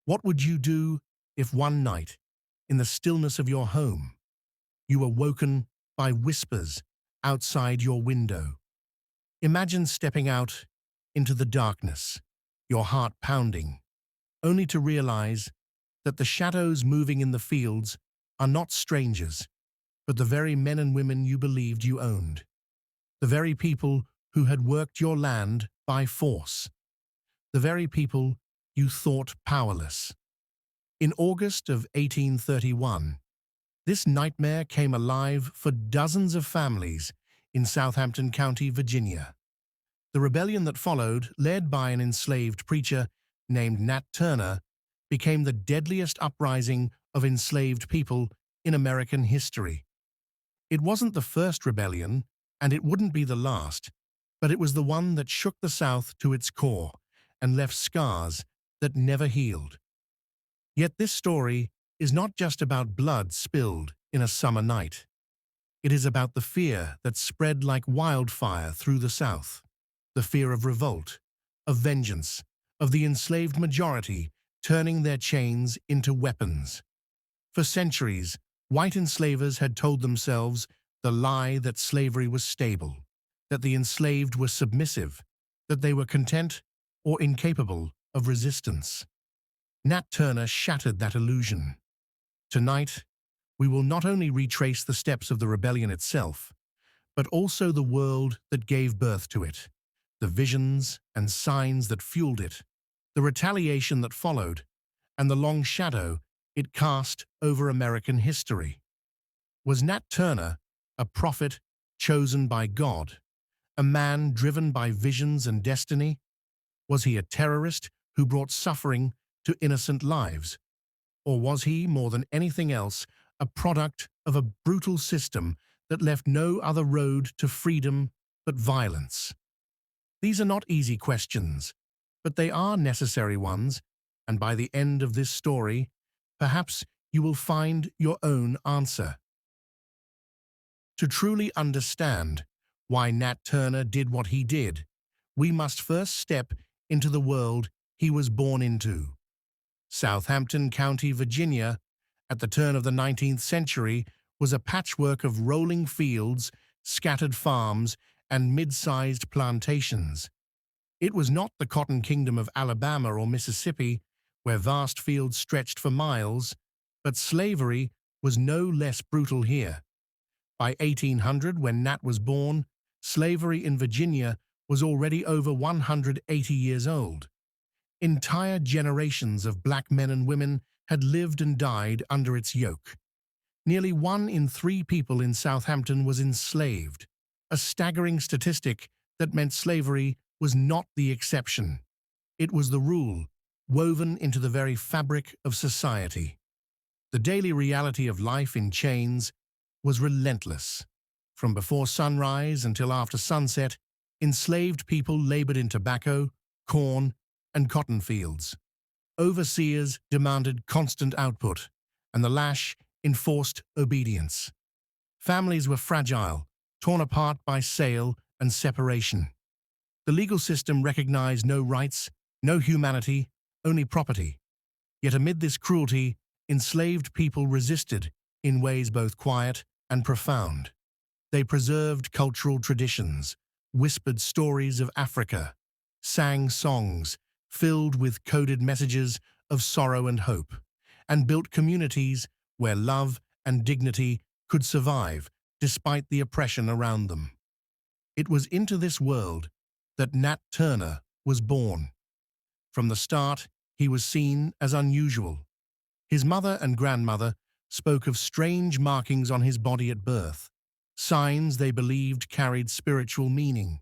What would you do if one night, in the stillness of your home, you were woken by whispers outside your window? Imagine stepping out into the darkness, your heart pounding, only to realize that the shadows moving in the fields are not strangers, but the very men and women you believed you owned, the very people who had worked your land by force, the very people you thought powerless. In August of 1831, this nightmare came alive for dozens of families in Southampton County, Virginia. The rebellion that followed, led by an enslaved preacher named Nat Turner, became the deadliest uprising of enslaved people in American history. It wasn't the first rebellion, and it wouldn't be the last, but it was the one that shook the South to its core and left scars that never healed. Yet this story is not just about blood spilled in a summer night. It is about the fear that spread like wildfire through the South, the fear of revolt, of vengeance, of the enslaved majority turning their chains into weapons. For centuries, white enslavers had told themselves the lie that slavery was stable, that the enslaved were submissive, that they were content or incapable of resistance. Nat Turner shattered that illusion. Tonight, we will not only retrace the steps of the rebellion itself, but also the world that gave birth to it, the visions and signs that fueled it, the retaliation that followed, and the long shadow it cast over American history. Was Nat Turner a prophet chosen by God, a man driven by visions and destiny? Was he a terrorist who brought suffering to innocent lives? Or was he, more than anything else, a product of a brutal system that left no other road to freedom but violence? These are not easy questions, but they are necessary ones, and by the end of this story, perhaps you will find your own answer. To truly understand why Nat Turner did what he did, we must first step into the world he was born into. Southampton County, Virginia, at the turn of the 19th century, was a patchwork of rolling fields, scattered farms, and mid-sized plantations. It was not the cotton kingdom of Alabama or Mississippi, where vast fields stretched for miles, but slavery was no less brutal here. By 1800, when Nat was born, slavery in Virginia was already over 180 years old. Entire generations of black men and women had lived and died under its yoke. Nearly 1 in 3 people in Southampton was enslaved, a staggering statistic that meant slavery was not the exception. It was the rule, woven into the very fabric of society. The daily reality of life in chains was relentless. From before sunrise until after sunset, enslaved people labored in tobacco, corn, and cotton fields. Overseers demanded constant output, and the lash enforced obedience. Families were fragile, torn apart by sale and separation. The legal system recognized no rights, no humanity, only property. Yet amid this cruelty, enslaved people resisted in ways both quiet and profound. They preserved cultural traditions, whispered stories of Africa, sang songs filled with coded messages of sorrow and hope, and built communities where love and dignity could survive despite the oppression around them. It was into this world that Nat Turner was born. From the start, he was seen as unusual. His mother and grandmother spoke of strange markings on his body at birth, signs they believed carried spiritual meaning.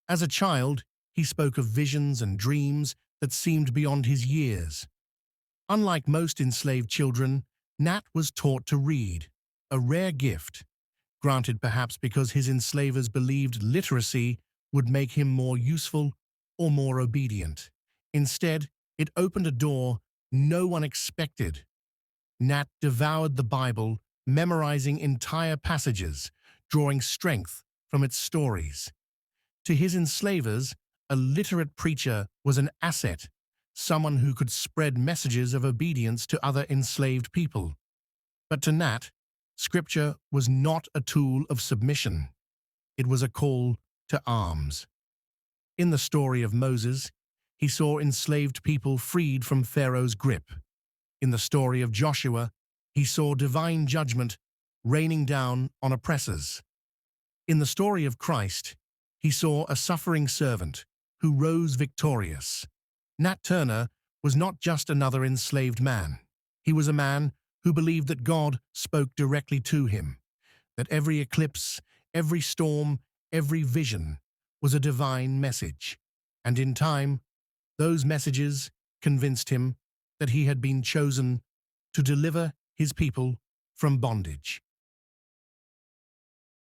As a child, he spoke of visions and dreams that seemed beyond his years. Unlike most enslaved children, Nat was taught to read, a rare gift, granted perhaps because his enslavers believed literacy would make him more useful or more obedient. Instead, it opened a door no one expected. Nat devoured the Bible, memorizing entire passages, drawing strength from its stories. To his enslavers, a literate preacher was an asset, someone who could spread messages of obedience to other enslaved people. But to Nat, Scripture was not a tool of submission. It was a call to arms. In the story of Moses, he saw enslaved people freed from Pharaoh's grip. In the story of Joshua, he saw divine judgment raining down on oppressors. In the story of Christ, he saw a suffering servant who rose victorious. Nat Turner was not just another enslaved man. He was a man who believed that God spoke directly to him, that every eclipse, every storm, every vision was a divine message. And in time, those messages convinced him that he had been chosen to deliver his people from bondage.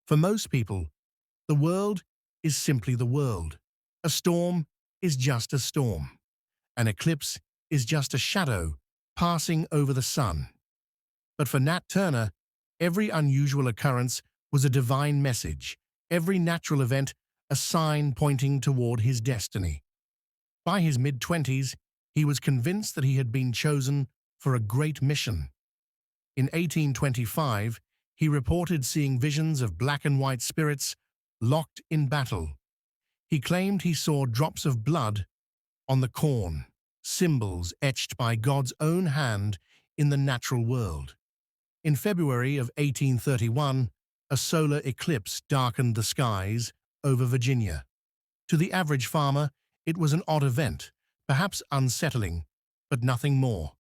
For most people, the world is simply the world. A storm is just a storm. An eclipse is just a shadow passing over the sun. But for Nat Turner, every unusual occurrence was a divine message, every natural event a sign pointing toward his destiny. By his mid-20s, he was convinced that he had been chosen for a great mission. In 1825, he reported seeing visions of black and white spirits locked in battle. He claimed he saw drops of blood on the corn, symbols etched by God's own hand in the natural world. In February of 1831, a solar eclipse darkened the skies over Virginia. To the average farmer, it was an odd event, perhaps unsettling, but nothing more.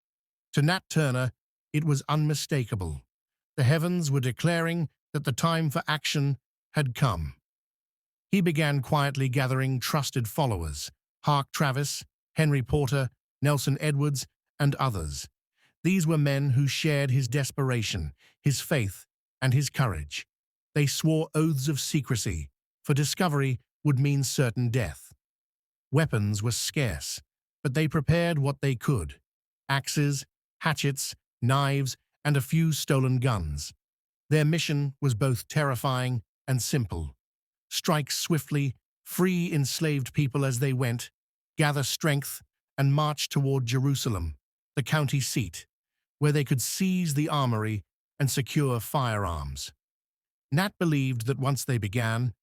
To Nat Turner, it was unmistakable. The heavens were declaring that the time for action had come. He began quietly gathering trusted followers, Hark Travis, Henry Porter, Nelson Edwards, and others. These were men who shared his desperation, his faith, and his courage. They swore oaths of secrecy, for discovery would mean certain death. Weapons were scarce, but they prepared what they could: axes, hatchets, knives, and a few stolen guns. Their mission was both terrifying and simple: strike swiftly, free enslaved people as they went, gather strength, and march toward Jerusalem, the county seat, where they could seize the armory and secure firearms. Nat believed that once they began,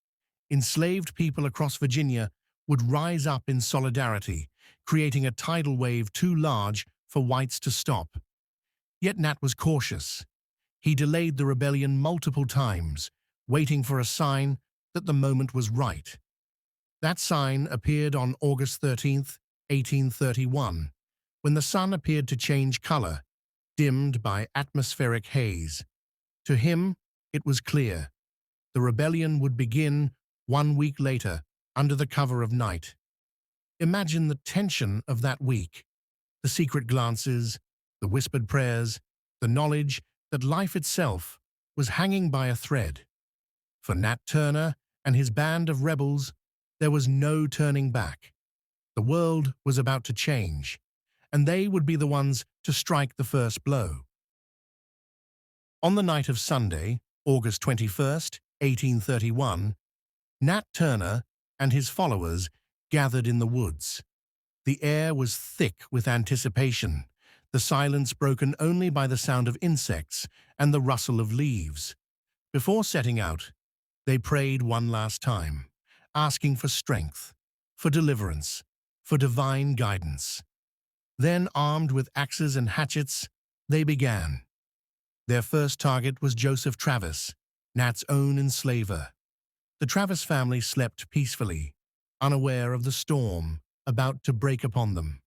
enslaved people across Virginia would rise up in solidarity, creating a tidal wave too large for whites to stop. Yet Nat was cautious. He delayed the rebellion multiple times, waiting for a sign that the moment was right. That sign appeared on August 13th, 1831, when the sun appeared to change color, dimmed by atmospheric haze. To him, it was clear. The rebellion would begin 1 week later, under the cover of night. Imagine the tension of that week: the secret glances, the whispered prayers, the knowledge that life itself was hanging by a thread. For Nat Turner and his band of rebels, there was no turning back. The world was about to change, and they would be the ones to strike the first blow. On the night of Sunday, August 21st, 1831, Nat Turner and his followers gathered in the woods. The air was thick with anticipation, the silence broken only by the sound of insects and the rustle of leaves. Before setting out, they prayed one last time, asking for strength, for deliverance, for divine guidance. Then, armed with axes and hatchets, they began. Their first target was Joseph Travis, Nat's own enslaver. The Travis family slept peacefully, unaware of the storm about to break upon them.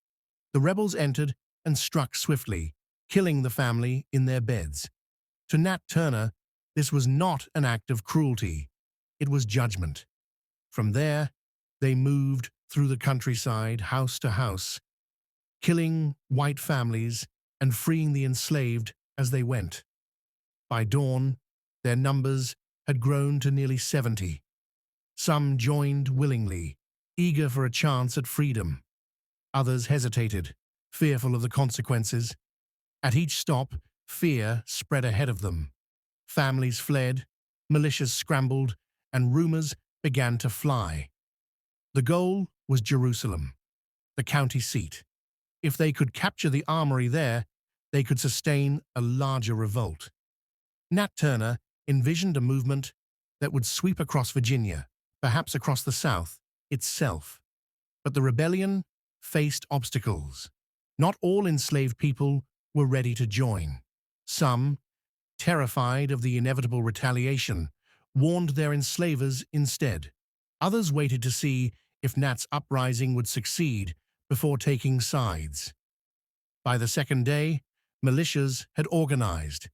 The rebels entered and struck swiftly, killing the family in their beds. To Nat Turner, this was not an act of cruelty. It was judgment. From there, they moved through the countryside, house to house, killing white families and freeing the enslaved as they went. By dawn, their numbers had grown to nearly 70. Some joined willingly, eager for a chance at freedom. Others hesitated, fearful of the consequences. At each stop, fear spread ahead of them. Families fled, militias scrambled, and rumors began to fly. The goal was Jerusalem, the county seat. If they could capture the armory there, they could sustain a larger revolt. Nat Turner envisioned a movement that would sweep across Virginia, perhaps across the South itself. But the rebellion faced obstacles. Not all enslaved people were ready to join. Some, terrified of the inevitable retaliation, warned their enslavers instead. Others waited to see if Nat's uprising would succeed before taking sides. By the second day, militias had organized.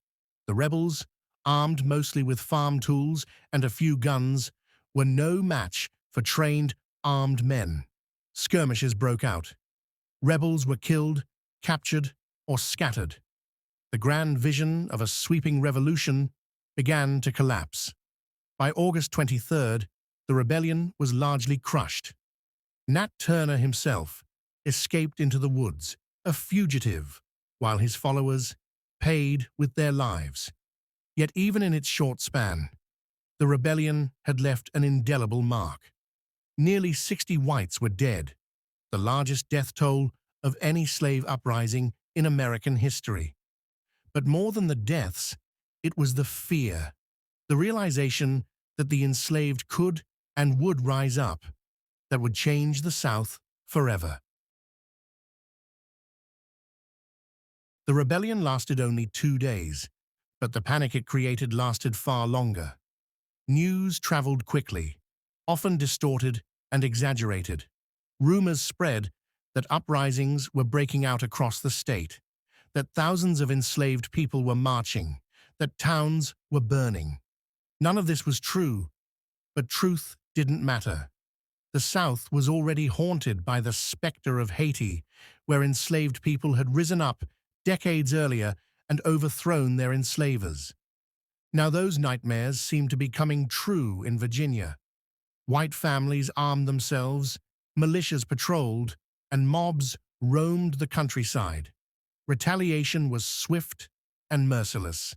The rebels, armed mostly with farm tools and a few guns, were no match for trained, armed men. Skirmishes broke out. Rebels were killed, captured, or scattered. The grand vision of a sweeping revolution began to collapse. By August 23rd, the rebellion was largely crushed. Nat Turner himself escaped into the woods, a fugitive, while his followers paid with their lives. Yet even in its short span, the rebellion had left an indelible mark. Nearly 60 whites were dead, the largest death toll of any slave uprising in American history. But more than the deaths, it was the fear, the realization that the enslaved could and would rise up, that would change the South forever. The rebellion lasted only 2 days, but the panic it created lasted far longer. News traveled quickly, often distorted and exaggerated. Rumors spread that uprisings were breaking out across the state, that thousands of enslaved people were marching, that towns were burning. None of this was true, but truth didn't matter. The South was already haunted by the specter of Haiti, where enslaved people had risen up decades earlier and overthrown their enslavers. Now those nightmares seemed to be coming true in Virginia. White families armed themselves, militias patrolled, and mobs roamed the countryside. Retaliation was swift and merciless.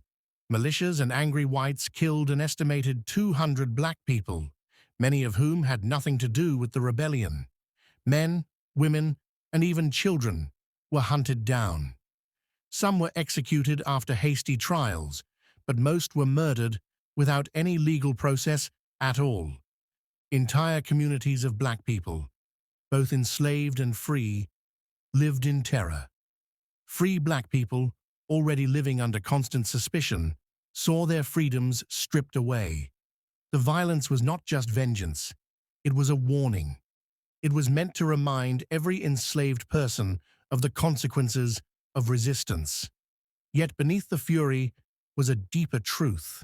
Militias and angry whites killed an estimated 200 black people, many of whom had nothing to do with the rebellion. Men, women, and even children were hunted down. Some were executed after hasty trials, but most were murdered without any legal process at all. Entire communities of black people, both enslaved and free, lived in terror. Free black people, already living under constant suspicion, saw their freedoms stripped away. The violence was not just vengeance, it was a warning. It was meant to remind every enslaved person of the consequences of resistance. Yet beneath the fury was a deeper truth.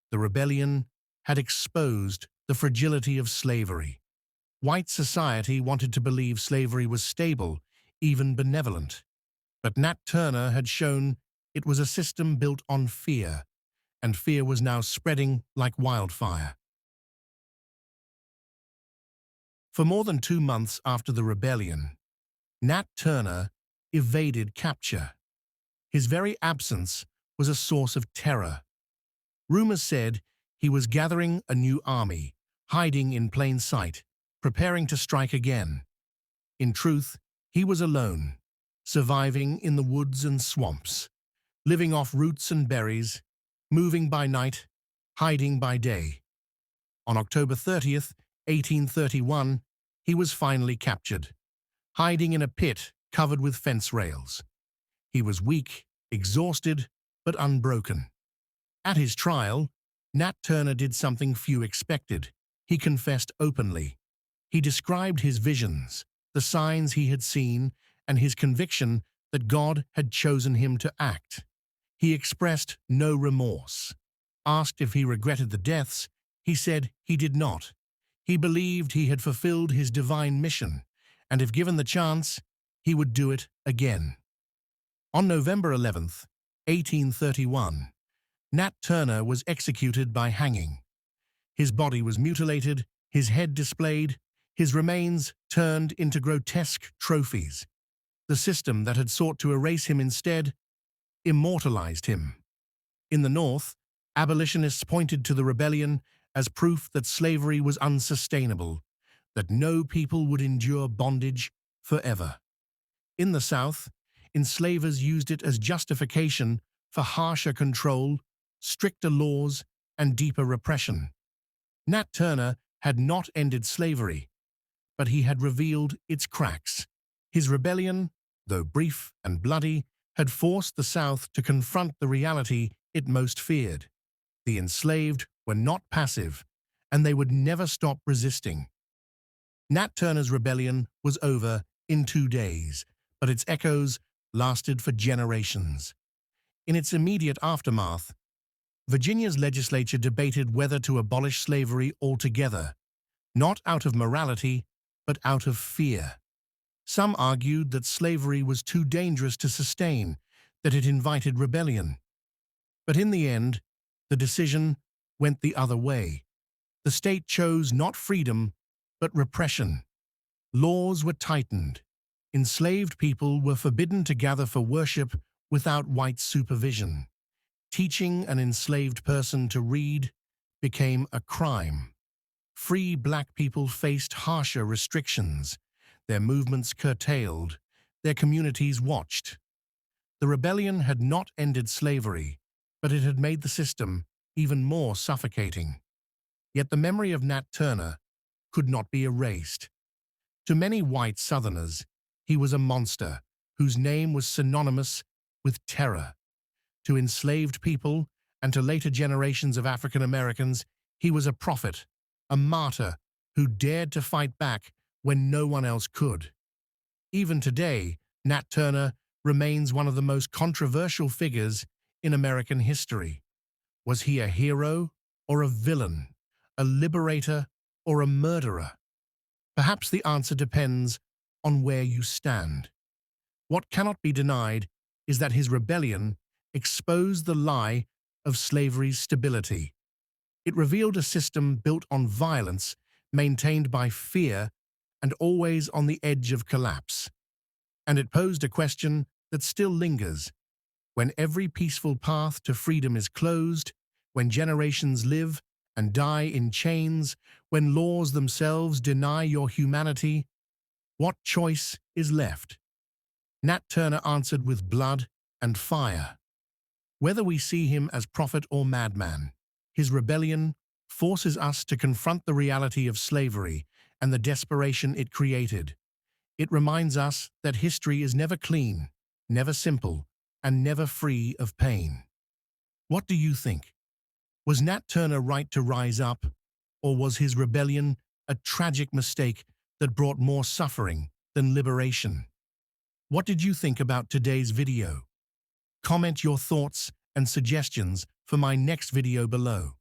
The rebellion had exposed the fragility of slavery. White society wanted to believe slavery was stable, even benevolent. But Nat Turner had shown it was a system built on fear, and fear was now spreading like wildfire. For more than 2 months after the rebellion, Nat Turner evaded capture. His very absence was a source of terror. Rumors said he was gathering a new army, hiding in plain sight, preparing to strike again. In truth, he was alone, surviving in the woods and swamps, living off roots and berries, moving by night, hiding by day. On October 30th, 1831, he was finally captured, hiding in a pit covered with fence rails. He was weak, exhausted, but unbroken. At his trial, Nat Turner did something few expected. He confessed openly. He described his visions, the signs he had seen, and his conviction that God had chosen him to act. He expressed no remorse. Asked if he regretted the deaths, he said he did not. He believed he had fulfilled his divine mission, and if given the chance, he would do it again. On November 11th, 1831, Nat Turner was executed by hanging. His body was mutilated, his head displayed, his remains turned into grotesque trophies. The system that had sought to erase him instead immortalized him. In the North, abolitionists pointed to the rebellion as proof that slavery was unsustainable, that no people would endure bondage forever. In the South, enslavers used it as justification for harsher control, stricter laws, and deeper repression. Nat Turner had not ended slavery, but he had revealed its cracks. His rebellion, though brief and bloody, had forced the South to confront the reality it most feared. The enslaved were not passive, and they would never stop resisting. Nat Turner's rebellion was over in 2 days, but its echoes lasted for generations. In its immediate aftermath, Virginia's legislature debated whether to abolish slavery altogether, not out of morality, but out of fear. Some argued that slavery was too dangerous to sustain, that it invited rebellion. But in the end, the decision went the other way. The state chose not freedom, but repression. Laws were tightened. Enslaved people were forbidden to gather for worship without white supervision. Teaching an enslaved person to read became a crime. Free black people faced harsher restrictions, their movements curtailed, their communities watched. The rebellion had not ended slavery, but it had made the system even more suffocating. Yet the memory of Nat Turner could not be erased. To many white Southerners, he was a monster whose name was synonymous with terror. To enslaved people and to later generations of African Americans, he was a prophet, a martyr who dared to fight back when no one else could. Even today, Nat Turner remains one of the most controversial figures in American history. Was he a hero or a villain, a liberator or a murderer? Perhaps the answer depends on where you stand. What cannot be denied is that his rebellion exposed the lie of slavery's stability. It revealed a system built on violence, maintained by fear, and always on the edge of collapse. And it posed a question that still lingers. When every peaceful path to freedom is closed, when generations live and die in chains, when laws themselves deny your humanity, what choice is left? Nat Turner answered with blood and fire. Whether we see him as prophet or madman, his rebellion forces us to confront the reality of slavery and the desperation it created. It reminds us that history is never clean, never simple, and never free of pain. What do you think? Was Nat Turner right to rise up, or was his rebellion a tragic mistake that brought more suffering than liberation? What did you think about today's video? Comment your thoughts and suggestions for my next video below.